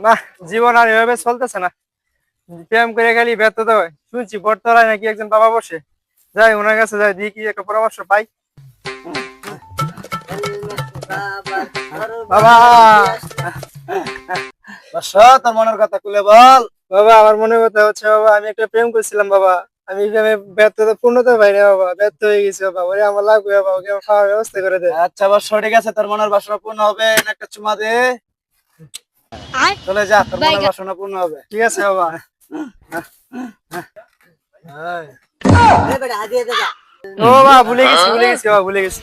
না, জীবন আর এভাবে চলতেছে না। প্রেম করে গেলি ব্যর্থ তো হয়। শুনছি বটতলায় নাকি একজন বাবা বসে, যাই ওনার কাছে যাই, দিয়ে কি একটা পরামর্শ পাই। বাবা, তোর মনের কথা খুলে বল। বাবা আমার মনে কথা হচ্ছে বাবা, আমি একটা প্রেম করছিলাম বাবা। আমি প্রেমে ব্যর্থতা পূর্ণতা পাই না বাবা, ব্যর্থ হয়ে গেছি বাবা। ওরে আমার লাগবে বাবা, ওকে আমার খাওয়ার ব্যবস্থা করে দে। আচ্ছা বস, ঠিক আছে, তোর মনের বাসনা পূর্ণ হবে, একটা চুমা দে, চলে যা, তোর মনের বাসনা পূর্ণ হবে। ঠিক আছে বাবা। ও বাবা, ভুলে গেছি বাবা, ভুলে গেছি।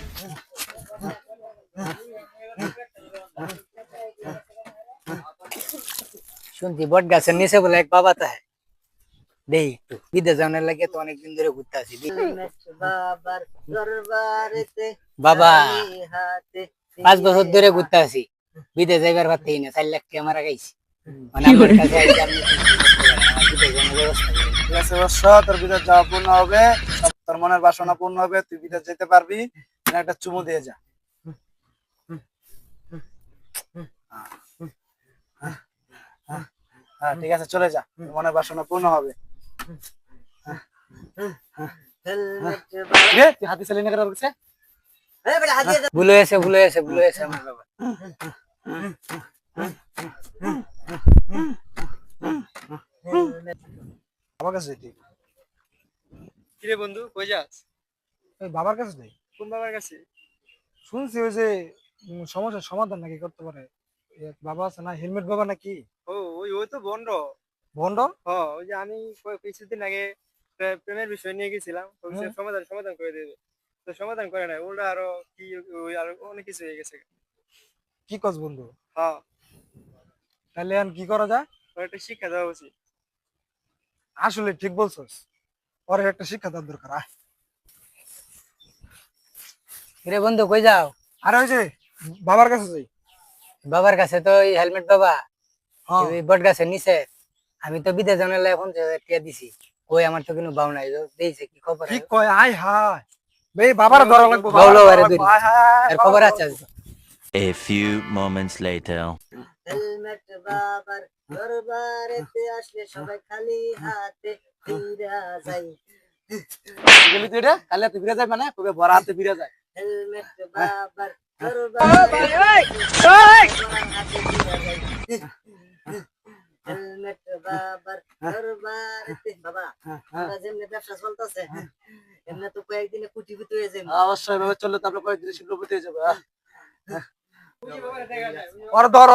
শুনছি বট গাছের নিচে বলে এক বাবা তাই দেই একটু বিদেশ যাওয়ার লাগে, তো অনেকদিন ধরে ঘুরতে আসি। বাবা 5 বছর ধরে ঘুরতে আসি, বিদেশ যাইবার পারতেই না। 4 লাখ টাকা মারা গাইছি, মানে আমার কাছে আইছে, আপনি বিদেশ যাওয়ার ব্যবস্থা করেন। ঠিক আছে বস, তোর বিদেশ যাওয়া পূর্ণ হবে, তোর মনের বাসনা পূর্ণ হবে, তুই বিদেশ যেতে পারবি। একটা চুমু দিয়ে যা। হ্যাঁ ঠিক আছে, চলে যা, তোর মনের বাসনা পূর্ণ হবে। তুই হাতি চালিয়ে নিয়ে গেছে। ভুলে গেছে আমার বাবা। আমার কাছে তুই কিরে বন্ধু, কই যাস? বাবার কাছে নেই। কোন বাবার কাছে? শুনছি ওই যে সমস্যার সমাধান নাকি করতে পারে বাবা, আছে না হেলমেট বাবা নাকি? ও ওই ওই তো বন্ড। ভন্ড? ওই যে আমি কিছুদিন আগে প্রেমের বিষয় নিয়ে গেছিলাম, সমাধান করে দেবে, তো সমাধান করে নাই, ওটা আরো কি, ওই আরো অনেক কিছু হয়ে গেছে। কি কস বন্ধু? হ্যাঁ, তাহলে এখন কি করা যায়? ওর একটা শিক্ষা দেওয়া উচিত। আসলে ঠিক বলছস, ওর একটা শিক্ষা দেওয়ার দরকার। রে বন্ধু কই যাও? আর ওই যে বাবার কাছে যাই। বাবার কাছে তো ওই হেলমেট বাবা, হ্যাঁ। ওই বট গাছের নিচে। আমি তো বিদেশ যাওয়ার লাগে 50,000 টাকা দিছি, কই আমার তো কোনো বাউ নাই। দিয়েছে কি খবর? কি কয়? আয় হায় ভাই, বাবার ধরা লাগবে। বাউলো বারে দুই আয় হায়, এর খবর আছে। A few moments later. Helmet বাবার দরবারেতে আসলে সবাই খালি হাতে ফিরা যায়। গেলি তুই রে, কালে তুই ফিরে যায়, মানে তোকে বড় হাতে ফিরে যায়। হেলমেট বাবার দরবারে হেলমেট বাবার দরবারেতে। বাবা, আমরা যেমনি ব্যবসা চলতেছে এমনি তো কয়েকদিনে কোটিপতি হয়ে যাবে। অবশ্যই ভাবে চললে তারপরে কয়েকদিন শিল্পপতি হয়ে যাবে। ওর ধর।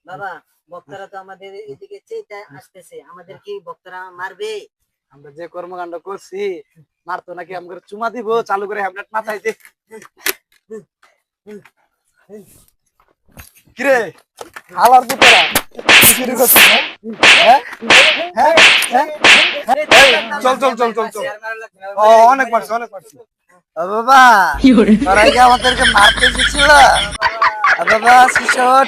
বাবা, বক্তারা তো আমাদের এদিকে চেয়ে আসতেছে, আমাদের কি বক্তারা মারবে? আমরা যে কর্মকাণ্ড করছি, মারতো নাকি? আমাকে চুমা দিব, চালু করে হেলমেট মাথায় দে। কিরে হালার পুতরা, শুরু করছিস? চল। অনেক মারছি। বাবা, তোরা কি আমাদেরকে মারতে এসেছিল? বাবা শিশট,